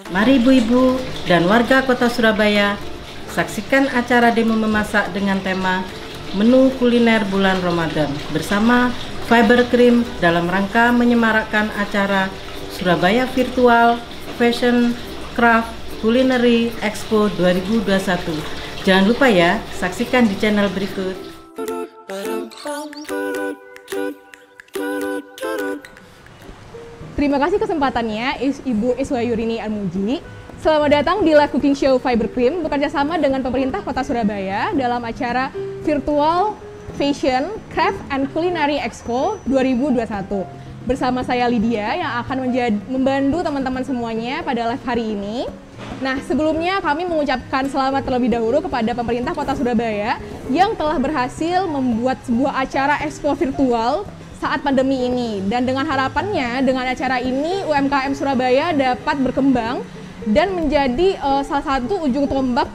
Mari ibu-ibu dan warga kota Surabaya, saksikan acara demo memasak dengan tema Menu Kuliner Bulan Ramadan bersama Fiber Cream dalam rangka menyemarakkan acara Surabaya Virtual Fashion Craft Culinary Expo 2021. Jangan lupa ya, saksikan di channel berikut. Terima kasih kesempatannya Ibu Iswayurini Armuji. Selamat datang di live cooking show Fiber Cream bekerja sama dengan pemerintah Kota Surabaya dalam acara Virtual Fashion Craft and Culinary Expo 2021. Bersama saya Lydia yang akan membantu teman-teman semuanya pada live hari ini. Nah, sebelumnya kami mengucapkan selamat terlebih dahulu kepada pemerintah Kota Surabaya yang telah berhasil membuat sebuah acara expo virtual saat pandemi ini, dan dengan harapannya dengan acara ini UMKM Surabaya dapat berkembang dan menjadi salah satu ujung tombak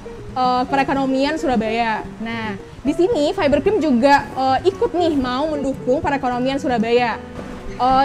perekonomian Surabaya. Nah, di sini Fiber Cream juga ikut nih mau mendukung perekonomian Surabaya.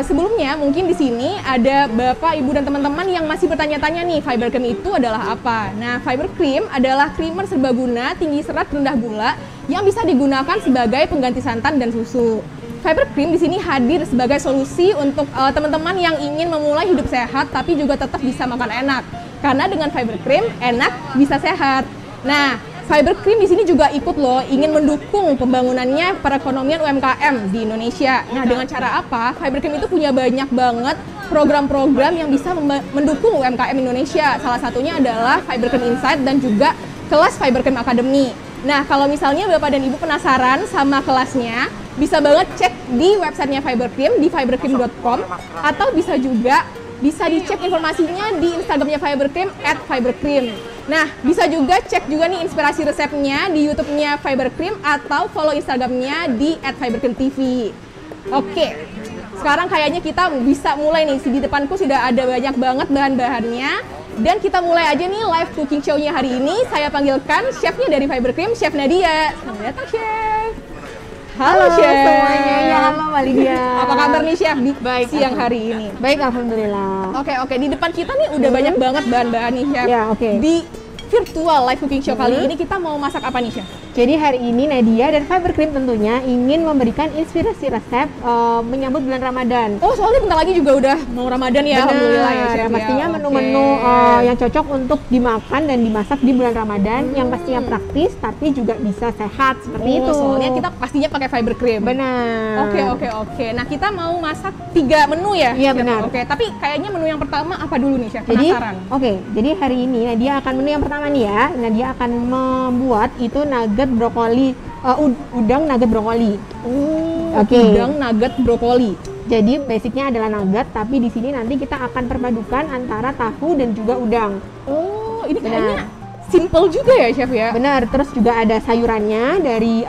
Sebelumnya mungkin di sini ada Bapak, Ibu dan teman-teman yang masih bertanya-tanya nih, Fiber Cream itu adalah apa? Nah, Fiber Cream adalah creamer serbaguna tinggi serat rendah gula yang bisa digunakan sebagai pengganti santan dan susu. Fiber Cream di sini hadir sebagai solusi untuk teman-teman yang ingin memulai hidup sehat tapi juga tetap bisa makan enak. Karena dengan Fiber Cream enak bisa sehat. Nah, Fiber Cream di sini juga ikut loh ingin mendukung pembangunannya perekonomian UMKM di Indonesia. Nah, dengan cara apa? Fiber Cream itu punya banyak banget program-program yang bisa mendukung UMKM Indonesia. Salah satunya adalah Fiber Cream Insight dan juga kelas Fiber Cream Academy. Nah, kalau misalnya Bapak dan Ibu penasaran sama kelasnya, bisa banget cek di websitenya Fiber Cream di fibercream.com, atau bisa dicek informasinya di Instagramnya Fiber Cream @fibercream. Nah, bisa juga cek juga nih inspirasi resepnya di YouTube-nya Fiber Cream atau follow Instagramnya di @fibercreamtv. Oke, sekarang kayaknya kita bisa mulai nih. Di depanku sudah ada banyak banget bahan-bahannya. Dan kita mulai aja nih live cooking show-nya hari ini. Saya panggilkan chefnya dari Fiber Cream, Chef Nadia. Selamat datang, Chef. Halo Chef semuanya, ya halo Mbak Lydia. Apa kabar nih Chef di Baik, siang hari ini? Baik, alhamdulillah. Oke, di depan kita nih udah banyak banget bahan-bahan nih Chef. Ya, oke. Di virtual live cooking show kali ini kita mau masak apa nih Chef? Jadi hari ini Nadia dan Fiber Cream tentunya ingin memberikan inspirasi resep menyambut bulan Ramadan. Oh, soalnya bentar lagi juga udah mau Ramadan ya. Benar, alhamdulillah ya Chef. pastinya Ya, menu-menu yang cocok untuk dimakan dan dimasak di bulan Ramadan yang pastinya praktis tapi juga bisa sehat seperti itu. Soalnya kita pastinya pakai Fiber Cream. Benar. Oke. Nah, kita mau masak 3 menu ya? Iya, Chef? benar. Oke, tapi kayaknya menu yang pertama apa dulu nih Chef? Jadi, Penasaran. jadi hari ini Nadia akan menu yang pertama nih ya. Nadia akan membuat itu nugget brokoli, udang nugget brokoli. Udang nugget brokoli. Jadi basicnya adalah nugget, tapi di sini nanti kita akan perpadukan antara tahu dan juga udang. Oh, ini kayaknya simple juga ya Chef ya? Benar, terus juga ada sayurannya dari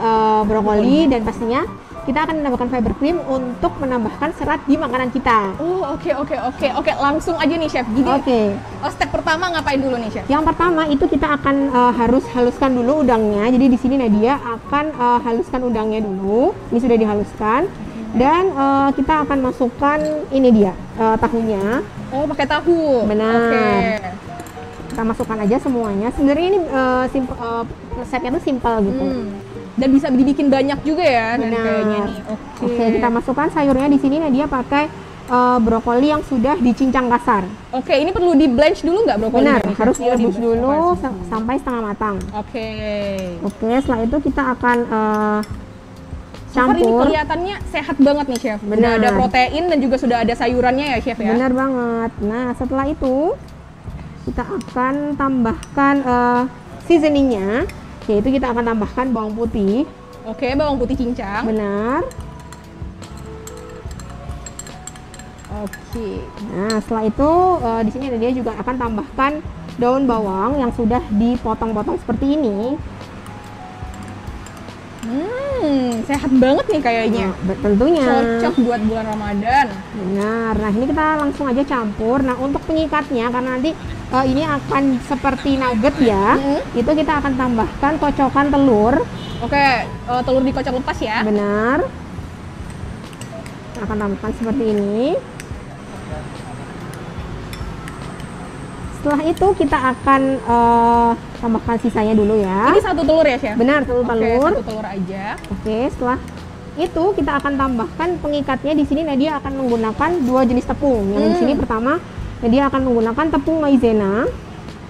brokoli dan pastinya kita akan menambahkan Fiber Cream untuk menambahkan serat di makanan kita. Oh, oke. Langsung aja nih Chef. Jadi, step pertama ngapain dulu nih Chef? Yang pertama itu kita akan harus haluskan dulu udangnya. Jadi di sini Nadia akan haluskan udangnya dulu. Ini sudah dihaluskan. Dan kita akan masukkan ini dia tahunya. Oh, pakai tahu. Benar. Oke. Kita masukkan aja semuanya. Sebenarnya ini resepnya tuh simpel gitu. Dan bisa dibikin banyak juga ya. Benar. Kayaknya nih. Oke, kita masukkan sayurnya di sini. Nadia pakai brokoli yang sudah dicincang kasar. Oke, ini perlu di blanch dulu nggak brokoli? Benar, harus direbus dulu sampai setengah matang. Oke, setelah itu kita akan campur. Ini campur. kelihatannya sehat banget nih Chef. Benar. Udah ada protein dan juga sudah ada sayurannya ya Chef ya. Benar banget. Nah, setelah itu kita akan tambahkan seasoningnya, yaitu kita akan tambahkan bawang putih. Oke, bawang putih cincang. Benar. Oke. Nah, setelah itu di sini dia juga akan tambahkan daun bawang yang sudah dipotong-potong seperti ini. Sehat banget nih kayaknya. Tentunya. Cocok buat bulan Ramadan. Benar. Nah, ini kita langsung aja campur. Nah, untuk penyikatnya karena nanti ini akan seperti nugget ya. Itu kita akan tambahkan kocokan telur. Oke, telur dikocok lepas ya. Benar. Kita akan tambahkan seperti ini. Setelah itu kita akan tambahkan sisanya dulu ya. Ini satu telur ya, Chef? Benar, satu telur. Satu telur aja. Oke, setelah itu kita akan tambahkan pengikatnya. Di sini Nadia akan menggunakan 2 jenis tepung. Yang di sini pertama Nadia akan menggunakan tepung maizena.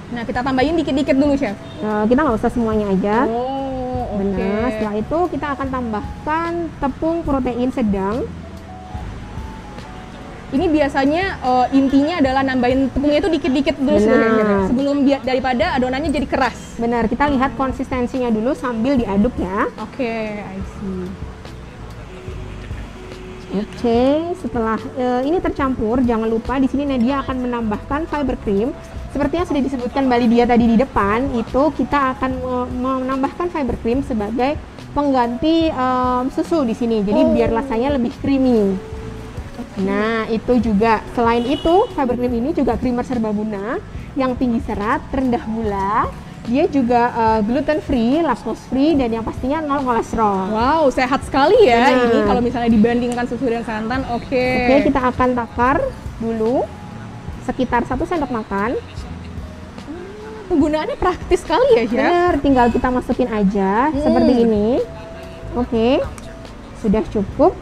Nah, kita tambahin dikit-dikit dulu, Chef. Kita nggak usah semuanya aja. Oh, oke. Benar. Setelah itu kita akan tambahkan tepung protein sedang. Ini biasanya intinya adalah nambahin tepungnya itu dikit-dikit dulu sebenarnya, sebelum daripada adonannya jadi keras. Benar, kita lihat konsistensinya dulu sambil diaduk ya. Oke, I see. Oke, setelah ini tercampur, jangan lupa di sini Nadia akan menambahkan fiber cream. Seperti yang sudah disebutkan Mbak Lydia tadi di depan, itu kita akan menambahkan fiber cream sebagai pengganti susu di sini. Jadi biar rasanya lebih creamy. Nah, itu juga selain itu fiber cream ini juga creamer serbaguna yang tinggi serat, rendah gula. Dia juga gluten free, lactose free, dan yang pastinya 0 kolesterol. Wow, sehat sekali ya ini kalau misalnya dibandingkan susu dan santan. Oke, kita akan takar dulu sekitar 1 sendok makan. Penggunaannya praktis sekali ya, Chef? Benar, tinggal kita masukin aja seperti ini. Oke, sudah cukup.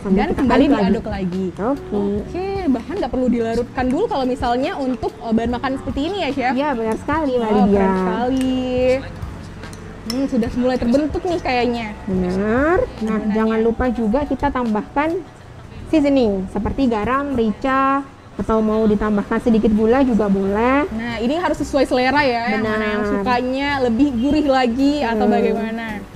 Dan kembali diaduk lagi. Oke, bahan nggak perlu dilarutkan dulu kalau misalnya untuk bahan makan seperti ini ya, Chef? Iya, benar sekali, Mbak Lydia. Keren sekali. Sudah mulai terbentuk nih kayaknya. Benar. Nah, jangan lupa juga kita tambahkan seasoning seperti garam, merica, atau mau ditambahkan sedikit gula juga boleh. Nah, ini harus sesuai selera ya. Yang mana yang sukanya lebih gurih lagi atau bagaimana?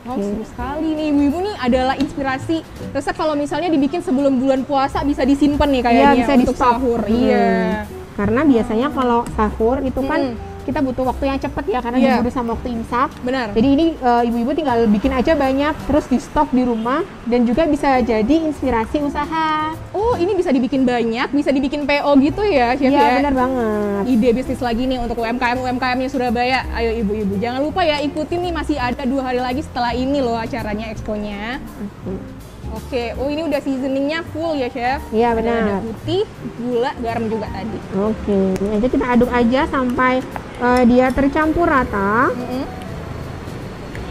Oh, seru sekali nih, ibu-ibu nih adalah inspirasi resep kalau misalnya dibikin sebelum bulan puasa bisa disimpan nih kayaknya bisa untuk sahur. Iya. Karena biasanya kalau sahur itu kan kita butuh waktu yang cepat ya karena diburu sama waktu imsak. Benar. Jadi ini ibu-ibu tinggal bikin aja banyak terus di stok di rumah dan juga bisa jadi inspirasi usaha. Oh, ini bisa dibikin banyak, bisa dibikin PO gitu ya, Chef ya? Iya, benar banget. Ide bisnis lagi nih untuk UMKM-nya Surabaya. Ayo ibu-ibu, jangan lupa ya ikutin nih, masih ada 2 hari lagi setelah ini loh acaranya, expo-nya. Oke, oh ini udah seasoningnya full ya, Chef? Iya, benar. Ada putih, gula, garam juga tadi. Oke, ini aja kita aduk aja sampai dia tercampur rata.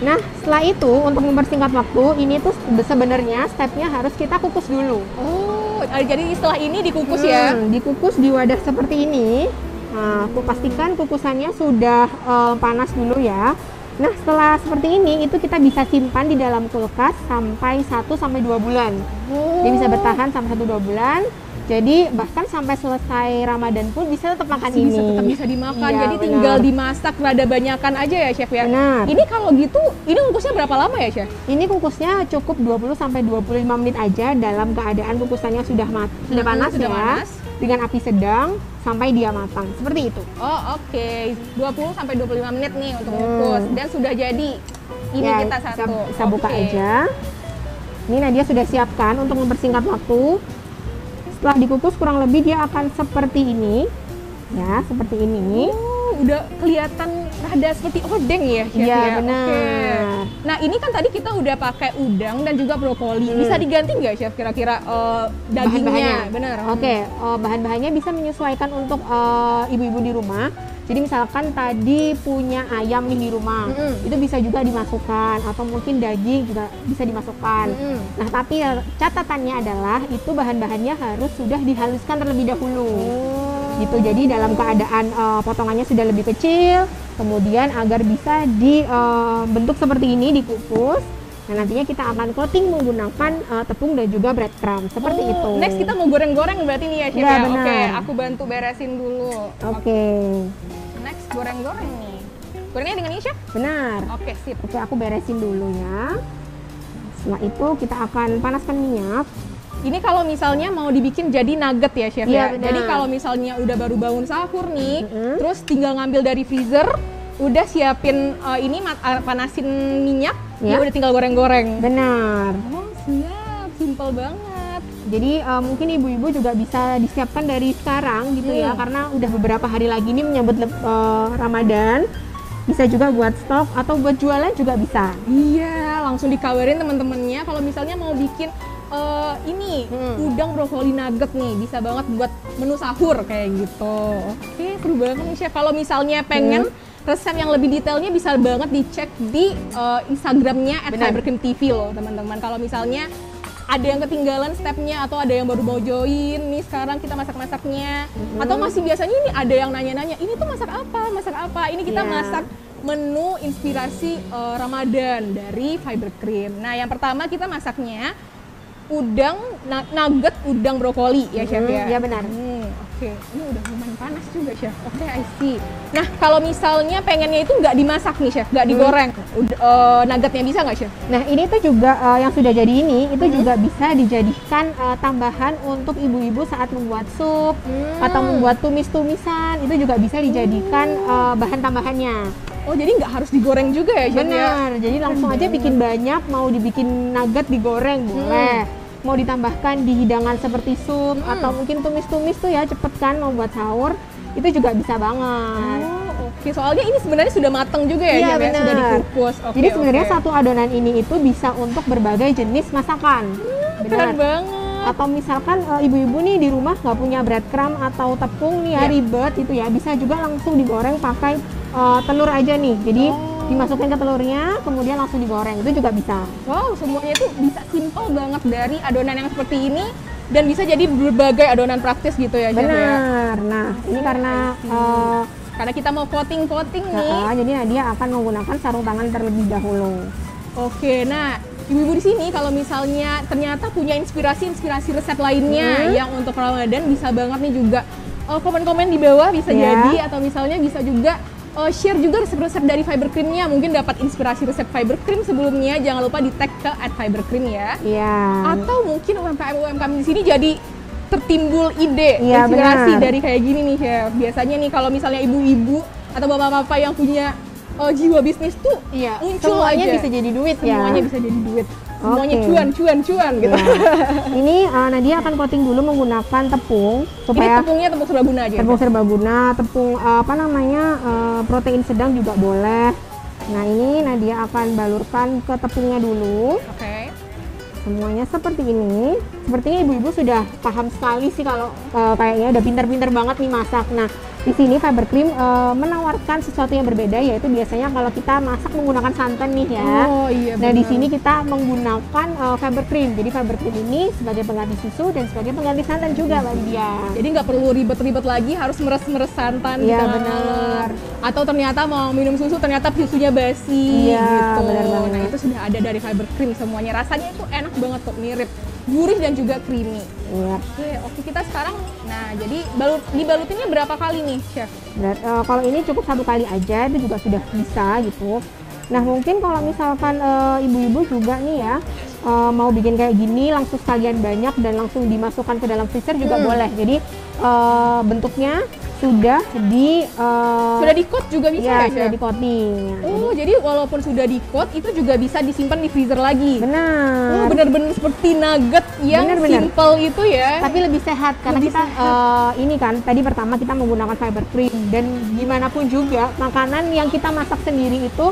Nah, setelah itu untuk mempersingkat waktu, ini tuh sebenarnya stepnya harus kita kukus dulu. Oh, jadi setelah ini dikukus ya? Dikukus di wadah seperti ini. Nah, aku pastikan kukusannya sudah panas dulu ya. Nah, setelah seperti ini, itu kita bisa simpan di dalam kulkas sampai 1-2 bulan. Dia bisa bertahan sampai 1-2 bulan. Jadi bahkan sampai selesai Ramadan pun bisa tetap makan ini. Tetap bisa dimakan. Iya, jadi tinggal dimasak rada banyakan aja ya, Chef ya. Benar. Ini kalau gitu, ini kukusnya berapa lama ya, Chef? Ini kukusnya cukup 20-25 menit aja dalam keadaan kukusannya sudah panas sudah ya. panas. Dengan api sedang sampai dia matang. Seperti itu. Oh, oke. 20-25 menit nih untuk kukus dan sudah jadi. Ini ya, kita satu. Bisa buka aja. Ini Nadia sudah siapkan untuk mempersingkat waktu. Setelah dikukus kurang lebih dia akan seperti ini. Ya, seperti ini. Udah kelihatan rada seperti odeng ya, Chef? Iya, ya? benar. Oke. Nah, ini kan tadi kita udah pakai udang dan juga brokoli. Bisa diganti nggak, Chef, kira-kira dagingnya? Benar. Oke, bahan-bahannya bisa menyesuaikan untuk ibu-ibu di rumah. Jadi misalkan tadi punya ayam nih di rumah, itu bisa juga dimasukkan, atau mungkin daging juga bisa dimasukkan. Nah, tapi catatannya adalah itu bahan-bahannya harus sudah dihaluskan terlebih dahulu. Gitu, jadi dalam keadaan potongannya sudah lebih kecil, kemudian agar bisa dibentuk seperti ini, dikukus. Nah, nantinya kita akan coating menggunakan tepung dan juga breadcrumb seperti itu. Next kita mau goreng-goreng berarti nih ya, Chef ya? Benar. Oke, aku bantu beresin dulu. Oke. Next goreng-goreng nih. Gorengnya dengan ini, Chef? Benar. Oke, sip. Oke, aku beresin dulu ya. Setelah itu kita akan panaskan minyak. Ini kalau misalnya mau dibikin jadi nugget ya chef Iya, ya. benar. Jadi kalau misalnya udah baru bangun sahur nih, terus tinggal ngambil dari freezer, udah siapin panasin minyak, ya Ya. udah tinggal goreng-goreng. Benar. Oh siap, simple banget. Jadi mungkin ibu-ibu juga bisa disiapkan dari sekarang gitu ya, karena udah beberapa hari lagi nih menyambut Ramadan. Bisa juga buat stok atau buat jualan juga bisa. Iya, langsung dikabarin teman-temannya kalau misalnya mau bikin udang brokoli nugget nih, bisa banget buat menu sahur kayak gitu. Oke, seru banget nih chef. Kalau misalnya pengen resep yang lebih detailnya bisa banget dicek di Instagramnya @fibercreamtv loh teman-teman. Kalau misalnya ada yang ketinggalan stepnya atau ada yang baru mau join nih sekarang kita masak-masaknya, atau masih biasanya ini ada yang nanya-nanya ini tuh masak apa, ini kita masak menu inspirasi Ramadan dari Fiber Cream. Nah yang pertama kita masaknya udang nugget udang brokoli ya chef ya. Ya benar. Oke, ini udah lumayan panas juga chef. Oke, I see. Nah kalau misalnya pengennya itu nggak dimasak nih chef, nggak digoreng, nuggetnya bisa nggak chef? Nah ini tuh juga yang sudah jadi ini itu juga bisa dijadikan tambahan untuk ibu-ibu saat membuat sup atau membuat tumis-tumisan, itu juga bisa dijadikan bahan tambahannya. Oh jadi nggak harus digoreng juga ya chef? Benar, jadi langsung aja bikin banyak, mau dibikin nugget digoreng boleh, mau ditambahkan di hidangan seperti sup atau mungkin tumis-tumis tuh ya cepet kan mau buat sahur, itu juga bisa banget. Oh, oke. Soalnya ini sebenarnya sudah matang juga ya, Iya, chef, ya? benar. Sudah dikukus. Oke, Jadi sebenarnya oke. satu adonan ini itu bisa untuk berbagai jenis masakan. Keren banget. Atau misalkan ibu-ibu nih di rumah nggak punya breadcrumb atau tepung nih ya, ribet gitu ya, bisa juga langsung digoreng pakai telur aja nih. Jadi dimasukkan ke telurnya, kemudian langsung digoreng, itu juga bisa. Wow, semuanya itu bisa simple banget dari adonan yang seperti ini dan bisa jadi berbagai adonan praktis gitu ya, chef ya. Benar. Nah, ini karena Karena kita mau coating-coating nih. jadi Nadia akan menggunakan sarung tangan terlebih dahulu. Oke, nah ibu-ibu di sini kalau misalnya ternyata punya inspirasi resep lainnya yang untuk Ramadan, bisa banget nih juga komen-komen di bawah bisa jadi, atau misalnya bisa juga share juga resep-resep dari Fiber Cream-nya, mungkin dapat inspirasi resep Fiber Cream sebelumnya, jangan lupa di tag ke @fibercream ya. Iya. Atau mungkin UMKM di sini jadi tertimbul ide, Iya, inspirasi benar. dari kayak gini nih chef. Biasanya nih kalau misalnya ibu-ibu atau bapak-bapak yang punya jiwa bisnis tuh muncul Semuanya aja. bisa jadi duit ya. Semuanya bisa jadi duit. Semuanya Oke. cuan gitu. Ya. Ini Nadia akan coating dulu menggunakan tepung Ini supaya tepungnya tepung serbaguna aja. tepung serbaguna, tepung protein sedang juga boleh. Nah ini Nadia akan balurkan ke tepungnya dulu. Oke. Semuanya seperti ini. Sepertinya ibu-ibu sudah paham sekali sih kalau kayaknya udah pinter-pinter banget nih masak. Nah di sini Fiber Cream menawarkan sesuatu yang berbeda, yaitu biasanya kalau kita masak menggunakan santan nih ya. Oh iya. Nah di benar. sini kita menggunakan Fiber Cream. Jadi Fiber Cream ini sebagai pengganti susu dan sebagai pengganti santan juga Mbak Lydia. Jadi nggak perlu ribet-ribet lagi harus meres-meres santan di Iya, tengah benar. malam. Atau ternyata mau minum susu ternyata susunya basi Iya, gitu. benar banget. Nah itu sudah ada dari Fiber Cream semuanya. Rasanya itu enak banget kok, mirip, gurih dan juga creamy. Iya. Oke, kita sekarang, nah jadi dibalutinnya berapa kali nih chef? Kalau ini cukup satu kali aja, itu juga sudah bisa gitu. Nah mungkin kalau misalkan ibu-ibu juga nih ya mau bikin kayak gini langsung sekalian banyak dan langsung dimasukkan ke dalam freezer juga boleh. Jadi bentuknya sudah Sudah di-coat juga bisa ya, ya, chef? sudah di coating. Oh, jadi walaupun sudah di-coat itu juga bisa disimpan di freezer lagi. Benar. Oh, benar-benar seperti nugget yang Benar-benar. simple itu ya. Tapi lebih sehat karena Lebih kita ini kan tadi pertama kita menggunakan Fiber Cream, dan gimana pun juga makanan yang kita masak sendiri itu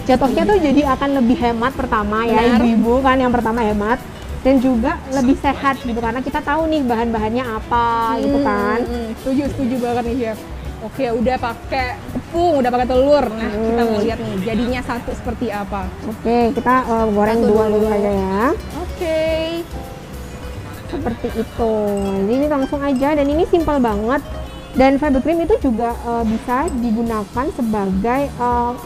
jatuhnya tuh jadi akan lebih hemat pertama ya. Benar. Ibu-ibu kan yang pertama hemat, dan juga lebih sehat gitu karena kita tahu nih bahan-bahannya apa gitu kan. Setuju banget nih chef. Oke, udah pakai tepung, udah pakai telur. Nah, kita mau lihat nih jadinya satu seperti apa. Oke, kita goreng Satu dua dulu. dulu aja ya. Oke. Seperti itu. Jadi ini langsung aja, dan ini simpel banget. Dan Fiber Cream itu juga bisa digunakan sebagai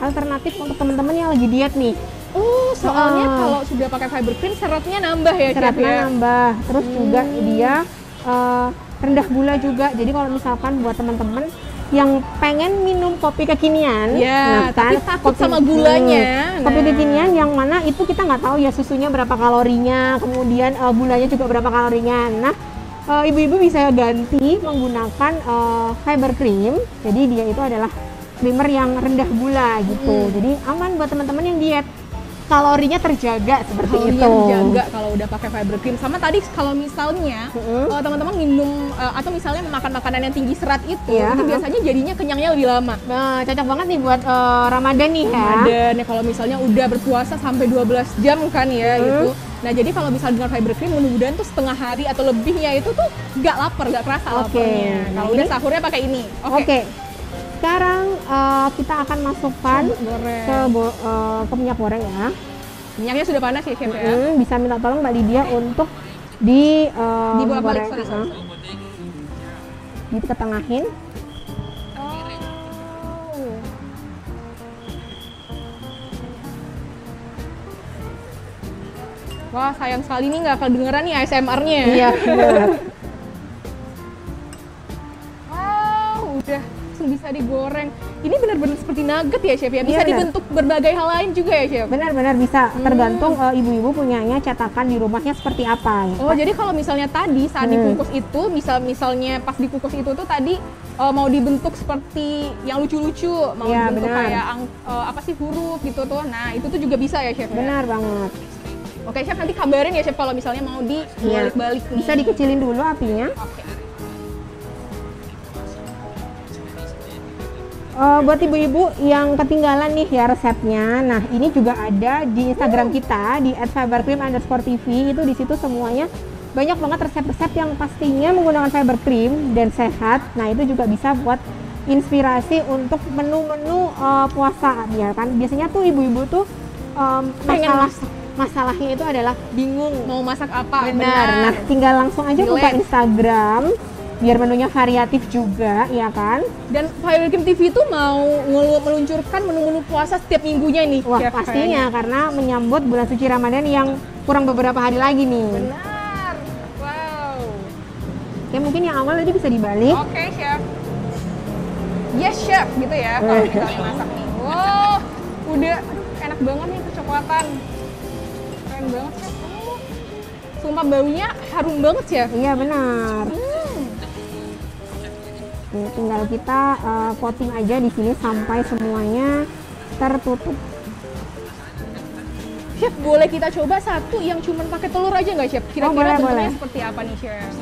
alternatif untuk teman-teman yang lagi diet nih. Oh, soalnya kalau sudah pakai Fiber Cream seratnya nambah ya chef Seratnya ya. nambah. Terus juga dia rendah gula juga. Jadi kalau misalkan buat teman-teman yang pengen minum kopi kekinian, Ya, tapi takut sama gulanya. Kopi kekinian yang mana itu kita nggak tahu ya susunya berapa kalorinya, kemudian gulanya juga berapa kalorinya. Nah, ibu-ibu bisa ganti menggunakan fiber cream. Jadi dia itu adalah creamer yang rendah gula gitu. Jadi aman buat teman-teman yang diet. Kalorinya terjaga seperti itu. Terjaga kalau udah pakai fiber cream. Sama tadi kalau misalnya teman-teman minum atau misalnya makan makanan yang tinggi serat itu biasanya jadinya kenyangnya lebih lama. Nah, cocok banget nih buat Ramadan nih ya. Ramadan ya, kalau misalnya udah berpuasa sampai 12 jam kan ya gitu. Nah, jadi kalau misalnya dengan fiber cream mudah-mudahan tuh setengah hari atau lebihnya itu tuh nggak lapar, nggak kerasa laparnya. Kalau udah sahurnya pakai ini. Oke. Sekarang kita akan masukkan ke minyak goreng ya. Minyaknya sudah panas ya, Chef ya? Bisa minta tolong Mbak Lydia untuk dibolak-balik, diketengahin. Wah, sayang sekali nih nggak kedengeran nih ASMR-nya. Iya, benar. Wow, udah bisa digoreng. Ini benar-benar seperti nugget ya, Chef ya? Bisa dibentuk berbagai hal lain juga ya, Chef? Benar-benar bisa, tergantung ibu-ibu punyanya cetakan di rumahnya seperti apa ya. Oh, jadi kalau misalnya tadi saat dikukus itu, misalnya pas dikukus itu tuh tadi mau dibentuk seperti yang lucu-lucu, mau dibentuk kayak apa sih huruf gitu tuh. Nah, itu tuh juga bisa ya, Chef? Benar banget. Oke, Chef, nanti kabarin ya, Chef, kalau misalnya mau dibalik-balik nih. Bisa dikecilin dulu apinya. Oke. Buat ibu-ibu yang ketinggalan nih ya resepnya, nah ini juga ada di Instagram kita di @fibercream_tv. Itu di situ semuanya banyak banget resep-resep yang pastinya menggunakan fiber cream dan sehat. Nah, itu juga bisa buat inspirasi untuk menu-menu puasa ya kan. Biasanya tuh ibu-ibu tuh masalahnya itu adalah bingung mau masak apa. Benar. Nah, tinggal langsung aja buka Instagram biar menunya variatif juga, ya kan? Dan Fiber Cream TV itu mau meluncurkan menu-menu puasa setiap minggunya nih. Wah, pastinya karena menyambut bulan suci Ramadan yang kurang beberapa hari lagi nih. Benar. Wow. Ya mungkin yang awal tadi bisa dibalik. Oke, Chef. Yes, Chef, gitu ya kalau misalnya masak nih. Wow, udah enak banget nih kecoklatan. Keren banget, Chef. Sumpah baunya harum banget, Chef. Iya, benar. Nih, tinggal kita coating aja di sini sampai semuanya tertutup. Chef, boleh kita coba satu yang cuma pakai telur aja nggak, Chef? Kira-kira bentuknya seperti apa nih, Chef?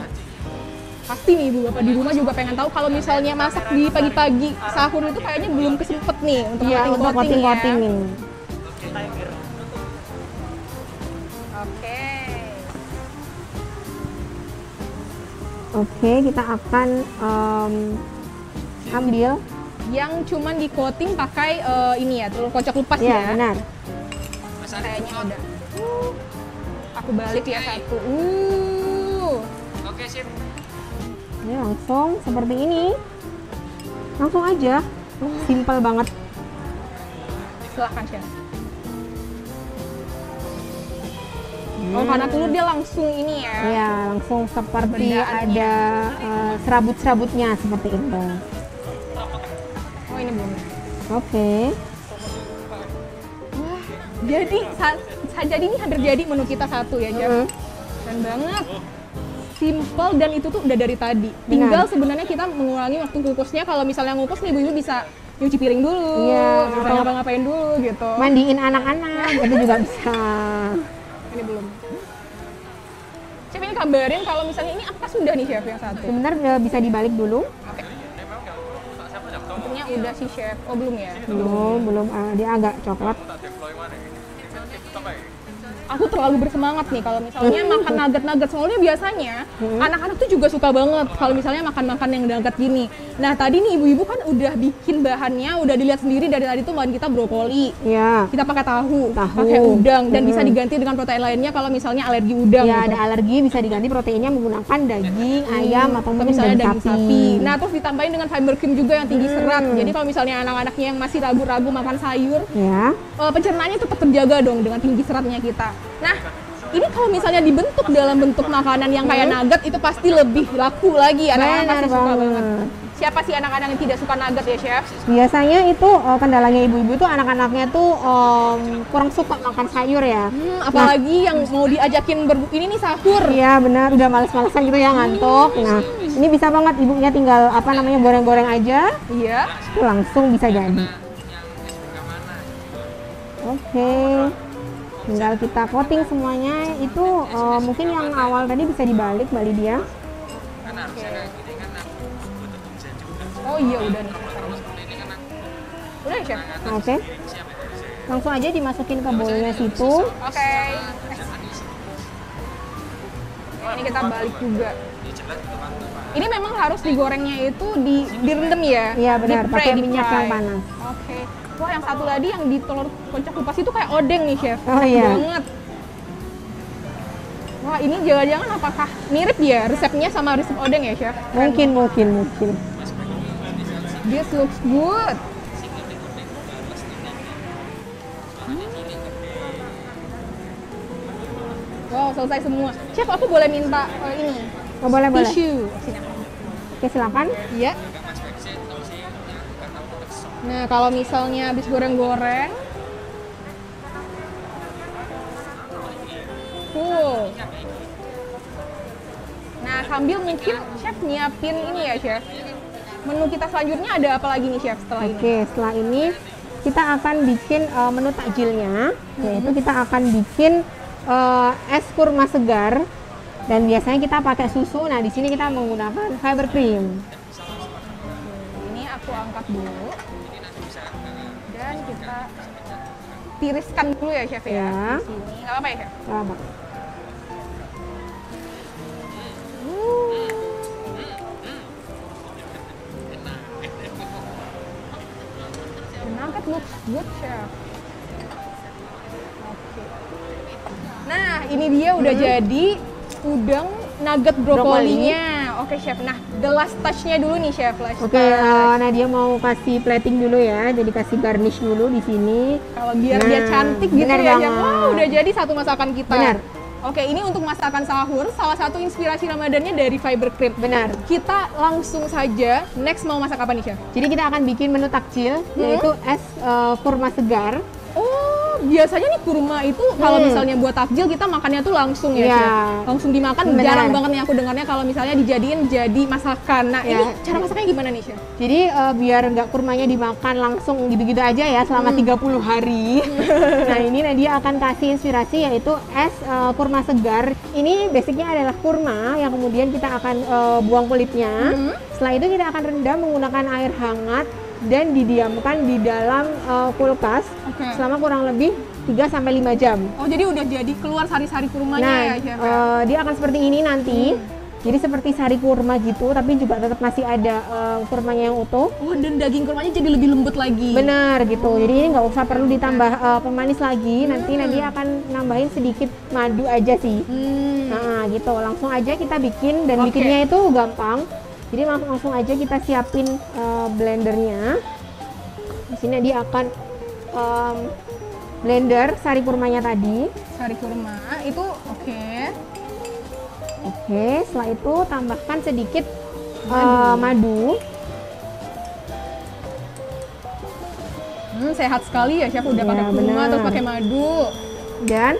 Pasti nih ibu bapak di rumah juga pengen tahu kalau misalnya masak di pagi-pagi sahur itu kayaknya belum kesempet nih untuk coating-coating nih. Oke, kita akan ambil yang cuman di coating pakai ini ya, telur kocok lepas ya. Iya, benar. Kayaknya udah. Aku balik ya satu. Oke, sip. Ini langsung seperti ini. Langsung aja. Simple banget. Silahkan, Chef. Oh, karena telur dia langsung ini ya? Iya, langsung seperti ada serabut-serabutnya seperti itu. Oh, ini belum. Oke. Wah, jadi ini hampir jadi menu kita satu ya, Chef. Keren banget. Simple dan itu tuh udah dari tadi. Tinggal sebenarnya kita mengurangi waktu kukusnya. Kalau misalnya ngukus nih, ibu bisa nyuci piring dulu, bisa ngapa-ngapain dulu gitu. Mandiin anak-anak, itu juga bisa. Ini belum. Chef, ini kabarin kalau misalnya ini apa sudah nih, Chef, yang satu? Sebentar bisa dibalik dulu. Oke. Sepertinya udah sih, Chef. Oh, belum ya? Belum. Dia agak coklat. Aku terlalu bersemangat nih kalau misalnya makan nugget-nugget. Soalnya biasanya anak-anak tuh juga suka banget kalau misalnya makan-makan yang nugget gini. Nah, tadi nih ibu-ibu kan udah bikin bahannya, udah dilihat sendiri dari tadi tuh bahan kita brokoli. Iya. Kita pakai tahu, pakai udang, dan bisa diganti dengan protein lainnya kalau misalnya alergi udang. Ya, gitu. ada alergi bisa diganti proteinnya menggunakan daging, ayam, atau mungkin misalnya daging sapi. Nah, terus ditambahin dengan fiber cream juga yang tinggi serat. Jadi kalau misalnya anak-anaknya yang masih ragu-ragu makan sayur, pencernaannya tetap terjaga dong dengan tinggi seratnya kita. Nah, ini kalau misalnya dibentuk dalam bentuk makanan yang kayak nugget itu pasti lebih laku lagi, anak-anak pasti suka banget. siapa sih anak-anak yang tidak suka nugget ya, Chef? Biasanya itu kendalanya ibu-ibu tuh anak-anaknya tuh kurang suka makan sayur ya. Apalagi yang mau diajakin ini nih sahur. Iya benar, udah males-malesan gitu ya, ngantuk. Nah, ini bisa banget ibunya tinggal apa namanya goreng-goreng aja. Iya. Itu langsung bisa jadi. Oke. Tinggal kita coating semuanya. Itu mungkin yang awal tadi bisa dibalik Mbak Lydia. Oh iya udah nih. Udah ya, Chef? Oke. Langsung aja dimasukin ke bowlnya situ. Oke. Ini kita balik juga. Ini memang harus digorengnya itu direndam ya? Iya benar, Di-fry, pakai di-fry. minyak yang panas. Oke. Wah yang satu tadi yang di telur kocok kupas itu kayak odeng nih, Chef. Oh iya. Banget. Wah ini jangan-jangan apakah mirip ya resepnya sama resep odeng ya, Chef? Mungkin. This looks good. Wow, selesai semua. Chef, aku boleh minta ini Oh, boleh. tisu. Oke, silakan. Iya. Nah, kalau misalnya habis goreng-goreng, cool. Nah, sambil mungkin Chef nyiapin ini ya, Chef. Menu kita selanjutnya ada apa lagi nih, Chef, setelah ini? Oke, setelah ini kita akan bikin menu takjilnya, yaitu kita akan bikin es kurma segar, dan biasanya kita pakai susu. Nah, di sini kita menggunakan fiber cream. Ini aku angkat dulu. Dan kita tiriskan dulu ya, Chef ya. Ya. Di sini. Nggak apa-apa ya, Chef? Apa? The nugget looks good, Chef. Oke. Nah, ini dia udah jadi udang nugget brokolinya. Oke, Chef. Nah, the last touch-nya dulu nih, Chef. Oke, Nadia mau kasih plating dulu ya, jadi kasih garnish dulu di sini. Kalau biar dia cantik gitu benar ya, Chef. banget. Wow, udah jadi satu masakan kita. Benar. Oke, ini untuk masakan sahur, salah satu inspirasi Ramadannya dari Fiber Cream. Benar. Kita langsung saja, next mau masak apa nih, Chef? Jadi kita akan bikin menu takjil, yaitu es kurma segar. Oh, biasanya nih kurma itu kalau misalnya buat takjil kita makannya tuh langsung ya, Iya. Chef? Langsung dimakan, Benar. jarang banget nih aku dengarnya kalau misalnya dijadiin jadi masakan. Nah, ini Ya. cara masaknya gimana nih, Chef? Jadi biar nggak kurmanya dimakan langsung gitu-gitu aja ya selama 30 hari. Nah, ini Nadia akan kasih inspirasi yaitu es kurma segar. Ini basicnya adalah kurma yang kemudian kita akan buang kulitnya. Setelah itu kita akan rendam menggunakan air hangat dan didiamkan di dalam kulkas Oke. selama kurang lebih 3-5 jam. Oh, jadi udah jadi keluar sari-sari kurmanya Nah, ya, Chef? dia akan seperti ini nanti. Jadi seperti sari kurma gitu, tapi juga tetap masih ada kurmanya yang utuh. Oh, dan daging kurmanya jadi lebih lembut lagi. Benar gitu. Jadi ini nggak usah perlu ditambah pemanis lagi. Nanti Nadia akan nambahin sedikit madu aja sih. Nah, gitu. Langsung aja kita bikin dan Oke. bikinnya itu gampang. Jadi langsung aja kita siapin blendernya. Di sini dia akan blender sari kurmanya tadi. Sari kurma itu oke. Oke, setelah itu tambahkan sedikit madu. Sehat sekali ya, Chef. Udah Ya, pakai kurma benar. terus pakai madu. Dan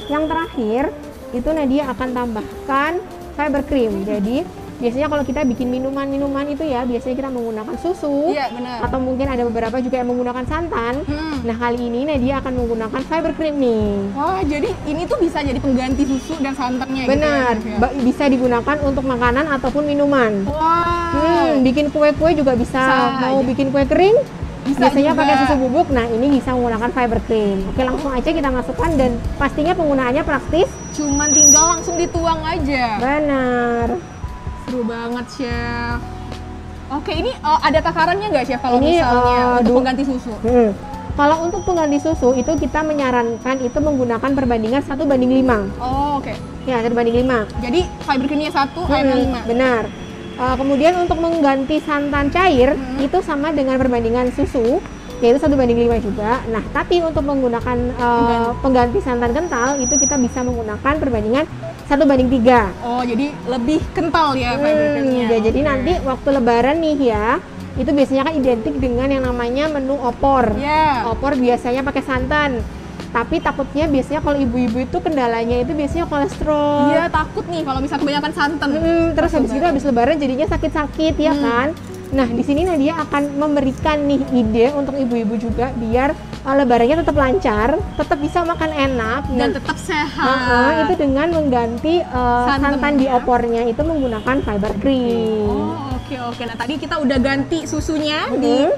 yang terakhir itu Nadia akan tambahkan fiber cream. Jadi biasanya kalau kita bikin minuman-minuman itu ya biasanya kita menggunakan susu. Iya, benar. Atau mungkin ada beberapa juga yang menggunakan santan. Nah, kali ini Nadia akan menggunakan fiber cream nih. Wah, jadi ini tuh bisa jadi pengganti susu dan santannya Benar, gitu ya, Chef, ya? bisa digunakan untuk makanan ataupun minuman. Wow. Bikin kue-kue juga bisa. Mau aja. bikin kue kering, Bisa biasanya juga. pakai susu bubuk. Nah, ini bisa menggunakan fiber cream. Oke, langsung aja kita masukkan dan pastinya penggunaannya praktis. Cuman tinggal langsung dituang aja. Benar. Seru banget, Chef. Oke, ini ada takarannya nggak, Chef, kalau Ini, misalnya untuk du- pengganti susu? Kalau untuk pengganti susu itu kita menyarankan itu menggunakan perbandingan 1:5. Oh, oke. Ya, 1:5. Jadi fiber creamnya 1, airnya 5. Benar. Kemudian untuk mengganti santan cair itu sama dengan perbandingan susu, yaitu 1:5 juga. Nah, tapi untuk menggunakan pengganti santan kental itu kita bisa menggunakan perbandingan 1:3. Oh, jadi lebih kental ya fiber creamnya. Ya, jadi Oke. nanti waktu lebaran nih ya, itu biasanya kan identik dengan yang namanya menu opor. Ya. Opor biasanya pakai santan. Tapi takutnya biasanya kalau ibu-ibu itu kendalanya itu biasanya kolesterol. Iya, takut nih kalau misal kebanyakan santan. Terus habis itu habis lebaran jadinya sakit-sakit ya kan. Nah, di sini Nadia akan memberikan nih ide untuk ibu-ibu juga biar lebarannya tetap lancar, tetap bisa makan enak Dan Nah, tetap sehat. itu dengan mengganti santan di ya. opornya itu menggunakan fiber cream. Oh, oke. Nah, tadi kita udah ganti susunya di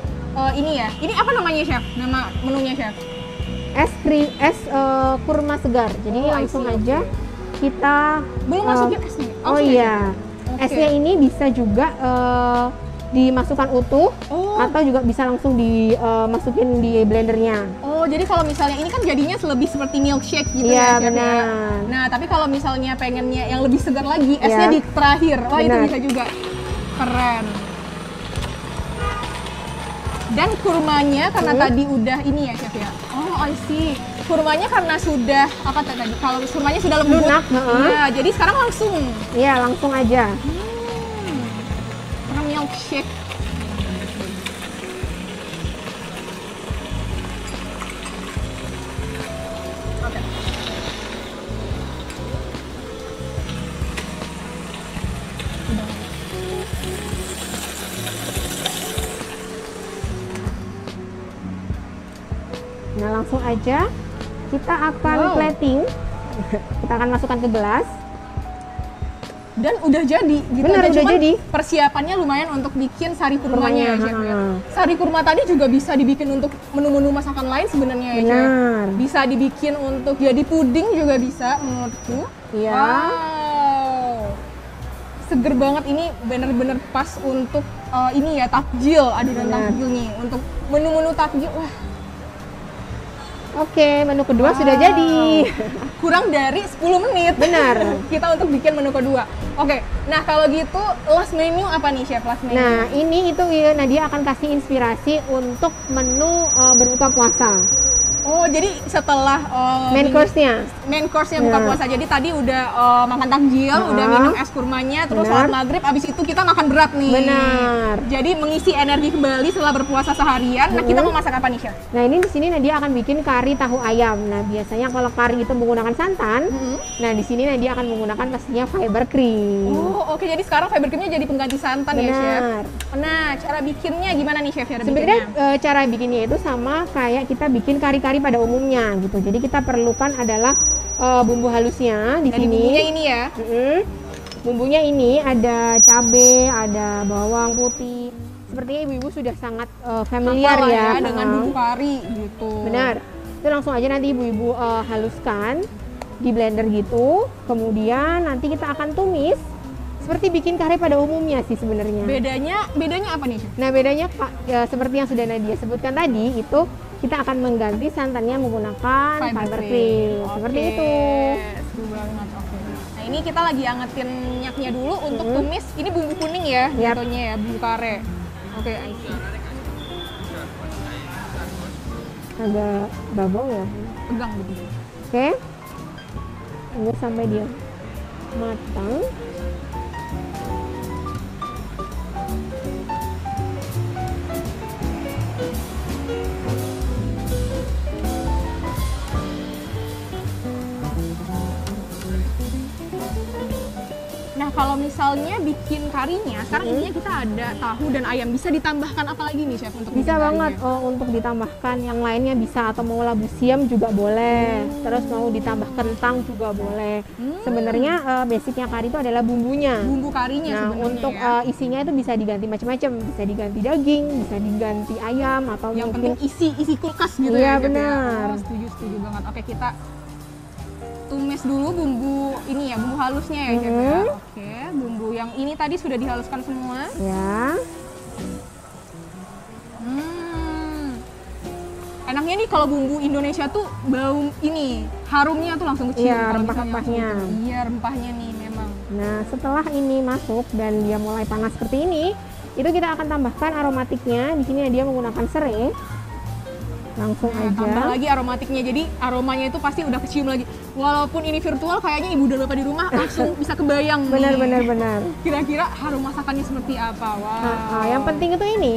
ini ya. Ini apa namanya, Chef? Nama menunya, Chef? Es kurma segar. Jadi Oh, I langsung see, aja kita Belum masukin esnya. Oh sudah iya. Oke. Esnya ini bisa juga dimasukkan utuh Oh. atau juga bisa langsung dimasukin di blendernya. Oh, jadi kalau misalnya ini kan jadinya lebih seperti milkshake gitu Iya, ya, Chef, ya? benar. Nah, tapi kalau misalnya pengennya yang lebih segar lagi, esnya Iya. di terakhir. Wah, itu Benar. bisa juga. Keren. Dan kurmanya karena tadi udah ini ya, Chef ya. Oh, I see. Kurmanya karena sudah apa tadi? Kalau kurmanya sudah lembut. Lunak, heeh. Iya, jadi sekarang langsung Iya, langsung aja. karena milkshake. Oke. Nah, langsung aja kita akan Wow. plating. Kita akan masukkan ke gelas. Dan udah jadi gitu Benar, aja. udah Cuman jadi. persiapannya lumayan untuk bikin sari kurmanya ya, Chef, ya. Heeh. Sari kurma tadi juga bisa dibikin untuk menu-menu masakan lain sebenarnya ya, Chef. Benar. Bisa dibikin untuk jadi puding juga bisa menurutku. Iya. Wow. Seger banget, ini bener-bener pas untuk ini ya, takjil, adonan Benar. takjil nih. Untuk menu-menu takjil, wah, Oke, menu kedua sudah Wow. jadi. kurang dari 10 menit. Benar. Kita untuk bikin menu kedua. Oke, nah kalau gitu last menu apa nih, Chef? Last menu. Nah, ini itu Nadia akan kasih inspirasi untuk menu berbuka puasa. Oh, jadi setelah Main course-nya. main course-nya buka Nah. puasa. Jadi tadi udah makan takjil, udah minum es kurmanya, terus Benar. sholat maghrib, abis itu kita makan berat nih. Benar. Jadi mengisi energi kembali setelah berpuasa seharian. Nah, kita mau masak apa nih, Chef? Nah, ini di sini Nadia akan bikin kari tahu ayam. Nah, biasanya kalau kari itu menggunakan santan. Nah, di sini Nadia akan menggunakan pastinya fiber cream. Oh, oke. Jadi sekarang fiber creamnya jadi pengganti santan ya, Chef? Benar. Nah, cara bikinnya gimana nih, Chef? Cara Sebenarnya bikinnya? cara bikinnya itu sama kayak kita bikin kari-kari pada umumnya gitu. Jadi kita perlukan adalah bumbu halusnya di Dari sini. bumbunya ini ya. Bumbunya ini ada cabai, ada bawang putih. Sepertinya ibu-ibu sudah sangat familiar Hafal lah ya, dengan Heeh. bumbu kari gitu. Benar. Itu langsung aja nanti ibu-ibu haluskan di blender gitu. Kemudian nanti kita akan tumis seperti bikin kare pada umumnya sih sebenarnya. Bedanya apa nih, Chef? Nah, bedanya Pak seperti yang sudah Nadia sebutkan tadi itu kita akan mengganti santannya menggunakan fiber cream. Seperti Oke, itu. seru banget. Oke. Nah, ini kita lagi angetin minyaknya dulu untuk tumis. Ini bumbu kuning ya, Yap. jatuhnya ya, bumbu kare. Oke, I see. Agak babong ya. Pegang begini. Oke. Tunggu sampai dia matang. Nah, kalau misalnya bikin karinya, sekarang intinya kita ada tahu dan ayam. Bisa ditambahkan apa lagi nih, Chef, untuk Bisa bikin banget karinya? untuk ditambahkan yang lainnya bisa atau mau labu siam juga boleh. Terus mau ditambah kentang juga boleh. Sebenarnya basicnya kari itu adalah bumbunya. Bumbu karinya Nah, sebenarnya untuk ya. isinya itu bisa diganti macam-macam, bisa diganti daging, bisa diganti ayam atau Yang mungkin penting isi kulkas gitu Iya, ya, Chef, ya? benar. Oh, setuju banget. Oke, kita tumis dulu bumbu ini ya, bumbu halusnya ya, Chef, ya. Oke, bumbu yang ini tadi sudah dihaluskan semua. ya. Enaknya nih kalau bumbu Indonesia tuh bau ini, harumnya tuh langsung kecium. Iya, kalau misalnya rempah-rempahnya. langsung- Iya, rempahnya nih memang. Nah, setelah ini masuk dan dia mulai panas seperti ini, itu kita akan tambahkan aromatiknya. Di sini dia menggunakan serai. Langsung Nah, aja. tambah lagi aromatiknya, jadi aromanya itu pasti udah kecium lagi. walaupun ini virtual, kayaknya ibu dan bapak di rumah langsung bisa kebayang Benar, nih. benar, benar. Kira-kira harum masakannya seperti apa? Wow. Yang penting itu ini,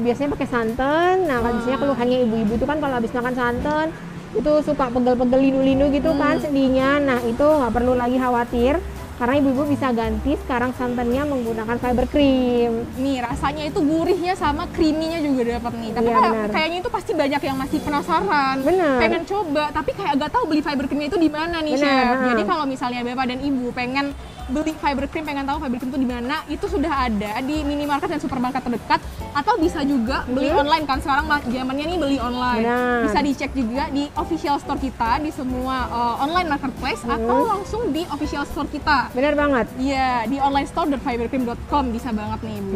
biasanya pakai santan. Nah, biasanya keluhannya ibu-ibu itu kan kalau habis makan santan, itu suka pegel-pegel linu-linu gitu kan sendinya. Nah, itu nggak perlu lagi khawatir. Karena ibu-ibu bisa ganti sekarang santannya menggunakan fiber cream. Nih rasanya itu gurihnya sama creamy-nya juga dapat nih. Tapi Iya, benar. kayaknya itu pasti banyak yang masih penasaran, Benar. pengen coba, tapi kayak agak tahu beli fiber cream-nya itu di mana nih, Benar, Chef. ha. Jadi kalau misalnya bapak dan ibu pengen beli fiber cream, pengen tahu fiber cream itu di mana, itu sudah ada di minimarket dan supermarket terdekat, atau bisa juga beli online kan sekarang zamannya nih beli online. Benar. Bisa dicek juga di official store kita di semua online marketplace atau langsung di official store kita. Benar banget. Iya, di onlinestore.fibercream.com bisa banget nih, Bu.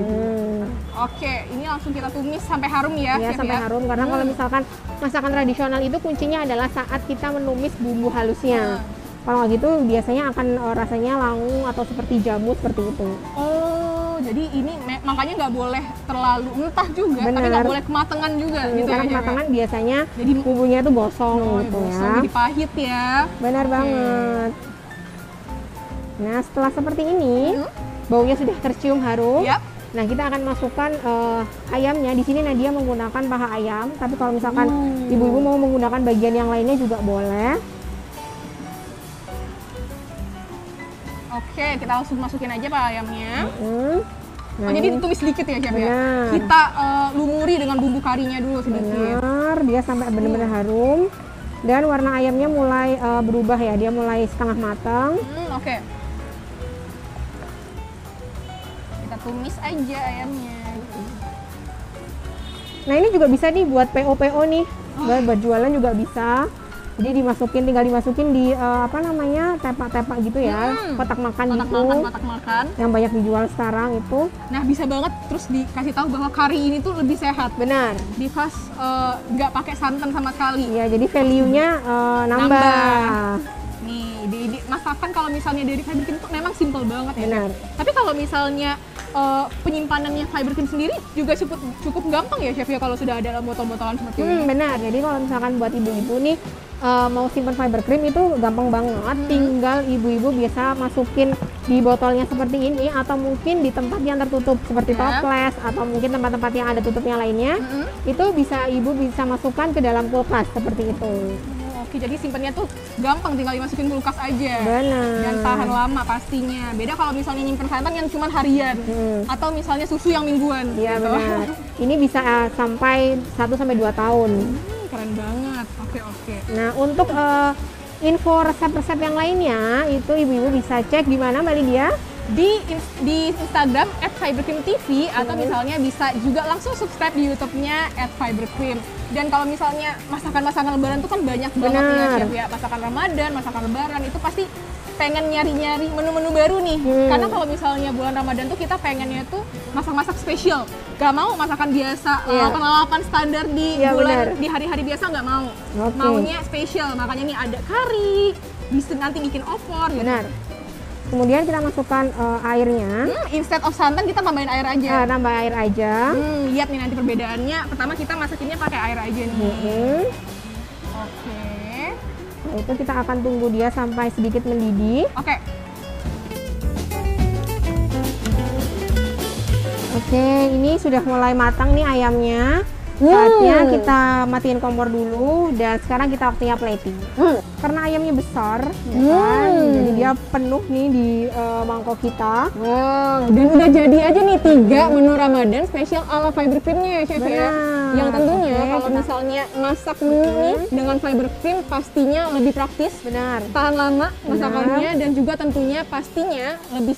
Oke, ini langsung kita tumis sampai harum ya, Ya, Chef sampai ya. harum. Karena kalau misalkan masakan tradisional itu kuncinya adalah saat kita menumis bumbu halusnya. Kalau nggak gitu biasanya akan rasanya langu atau seperti jamu seperti itu. Oh, jadi ini makanya nggak boleh terlalu mentah juga, tapi Bener. nggak boleh kematangan juga gitu Karena ya, Chef, kematangan biasanya Jadi bumbunya itu gosong Oh, gitu bosong, ya. jadi pahit ya. Benar banget. Nah, setelah seperti ini, baunya sudah tercium harum. Yap. Nah, kita akan masukkan ayamnya. Di sini Nadia menggunakan paha ayam, tapi kalau misalkan ibu-ibu mau menggunakan bagian yang lainnya juga boleh. Oke, kita langsung masukin aja Pak ayamnya. Nah, Oh, jadi ditumis sedikit ya, Chef ya. Benar. Kita lumuri dengan bumbu karinya dulu sedikit. benar, dia sampai benar-benar harum. Dan warna ayamnya mulai berubah ya, dia mulai setengah matang. Oke. Kita tumis aja ayamnya. Nah, ini juga bisa nih buat PO-PO nih, buat jualan juga bisa. Jadi tinggal dimasukin di apa namanya, tepak-tepak gitu ya, kotak makan gitu, Kotak makan. yang banyak dijual sekarang itu. Nah, bisa banget terus dikasih tahu bahwa kari ini tuh lebih sehat. Benar. Because nggak pakai santan sama sekali. Iya, jadi value-nya nambah. Nih, masakan kalau misalnya dari fiber cream itu memang simple banget ya. Benar. Tapi kalau misalnya penyimpanannya fiber cream sendiri juga cukup gampang ya, Chef ya, kalau sudah ada dalam botol-botolan seperti ini. Benar. Jadi kalau misalkan buat ibu-ibu nih mau simpan fiber cream itu gampang banget. Tinggal ibu-ibu biasa masukin di botolnya seperti ini, atau mungkin di tempat yang tertutup seperti toples, atau mungkin tempat-tempat yang ada tutupnya lainnya. Itu ibu bisa masukkan ke dalam kulkas seperti itu. Oke, jadi simpennya tuh gampang, tinggal dimasukin kulkas aja. Benar. Dan tahan lama pastinya. Beda kalau misalnya nyimpen santan yang cuma harian atau misalnya susu yang mingguan. Iya, gitu. benar. Ini bisa sampai 1-2 tahun. Keren banget. Oke. Nah, untuk info resep-resep yang lainnya itu ibu-ibu bisa cek di mana Mbak Lydia? Di Instagram @fibercreamtv atau misalnya bisa juga langsung subscribe di YouTube-nya @fibercream. Dan kalau misalnya masakan-masakan lebaran itu kan banyak banget ya, Chef ya. Masakan Ramadan, masakan lebaran itu pasti pengen nyari-nyari menu-menu baru nih. Karena kalau misalnya bulan Ramadan tuh kita pengennya tuh masak-masak spesial. Gak mau masakan biasa, lalapan standar di bulan di hari-hari biasa nggak mau. Maunya spesial. Makanya nih ada kari, bisa nanti bikin opor gitu. Benar. Kemudian kita masukkan airnya. Instead of santan kita tambahin air aja. Nambah air aja. Lihat nih nanti perbedaannya. Pertama kita masakinnya pakai air aja nih. Oke. Nah, itu kita akan tunggu dia sampai sedikit mendidih. Oke. Oke, ini sudah mulai matang nih ayamnya. Saatnya kita matiin kompor dulu, dan sekarang kita waktunya plating. Karena ayamnya besar, ya kan? Jadi dia penuh nih di mangkok kita. Wow, dan udah jadi aja nih 3 menu Ramadan spesial ala fiber creamnya ya, Chef ya. Yang tentunya kalau misalnya masak menu nih dengan fiber cream pastinya lebih praktis. Benar. Tahan lama masakannya dan juga tentunya pastinya lebih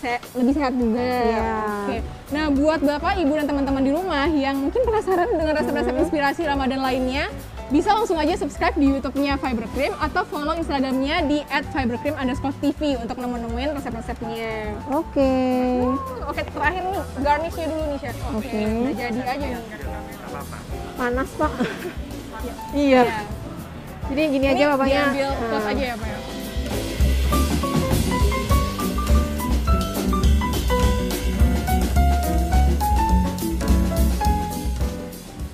sehat juga. Iya. Oke. Nah, buat Bapak, Ibu dan teman-teman di rumah yang mungkin penasaran dengan resep-resep inspirasi Ramadan lainnya, bisa langsung aja subscribe di YouTube-nya Fiber Cream atau follow Instagram-nya di @fibercream_tv untuk nemuin resep-resepnya. Oke. Oke, terakhir nih garnishnya dulu nih, Chef. Oke, udah jadi aja nih. Panas, Pak. Iya. Ya. Jadi gini aja bapaknya. Diambil close aja ya, Pak ya.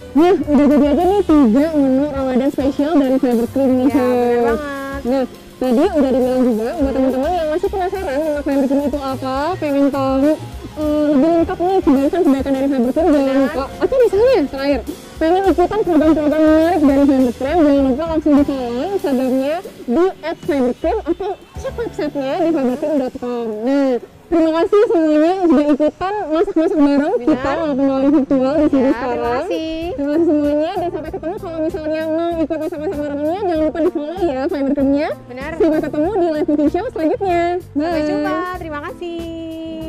Nah, udah jadi aja nih 3 menu Ramadan spesial dari Fiber Cream nih, Ya, bener banget. Nah, Tadi udah dibilang juga buat teman-teman yang masih penasaran tentang fiber cream itu apa, pengen tahu lebih lengkap nih kebaikan dari fiber cream, jangan lupa. Atau misalnya terakhir, pengen ikutan program-program menarik dari fiber cream, jangan lupa langsung di follow Instagramnya di @fibercream atau cek websitenya di fibercream.com. Nah, terima kasih semuanya sudah ikutan masak-masak bareng kita walaupun melalui virtual di sini sekarang. Terima kasih semuanya dan sampai ketemu. Kalau misalnya mau ikut masak-masak barengnya, jangan lupa di follow ya fiber creamnya. Benar. Sampai ketemu di live cooking show selanjutnya. Bye. Sampai jumpa. Terima kasih.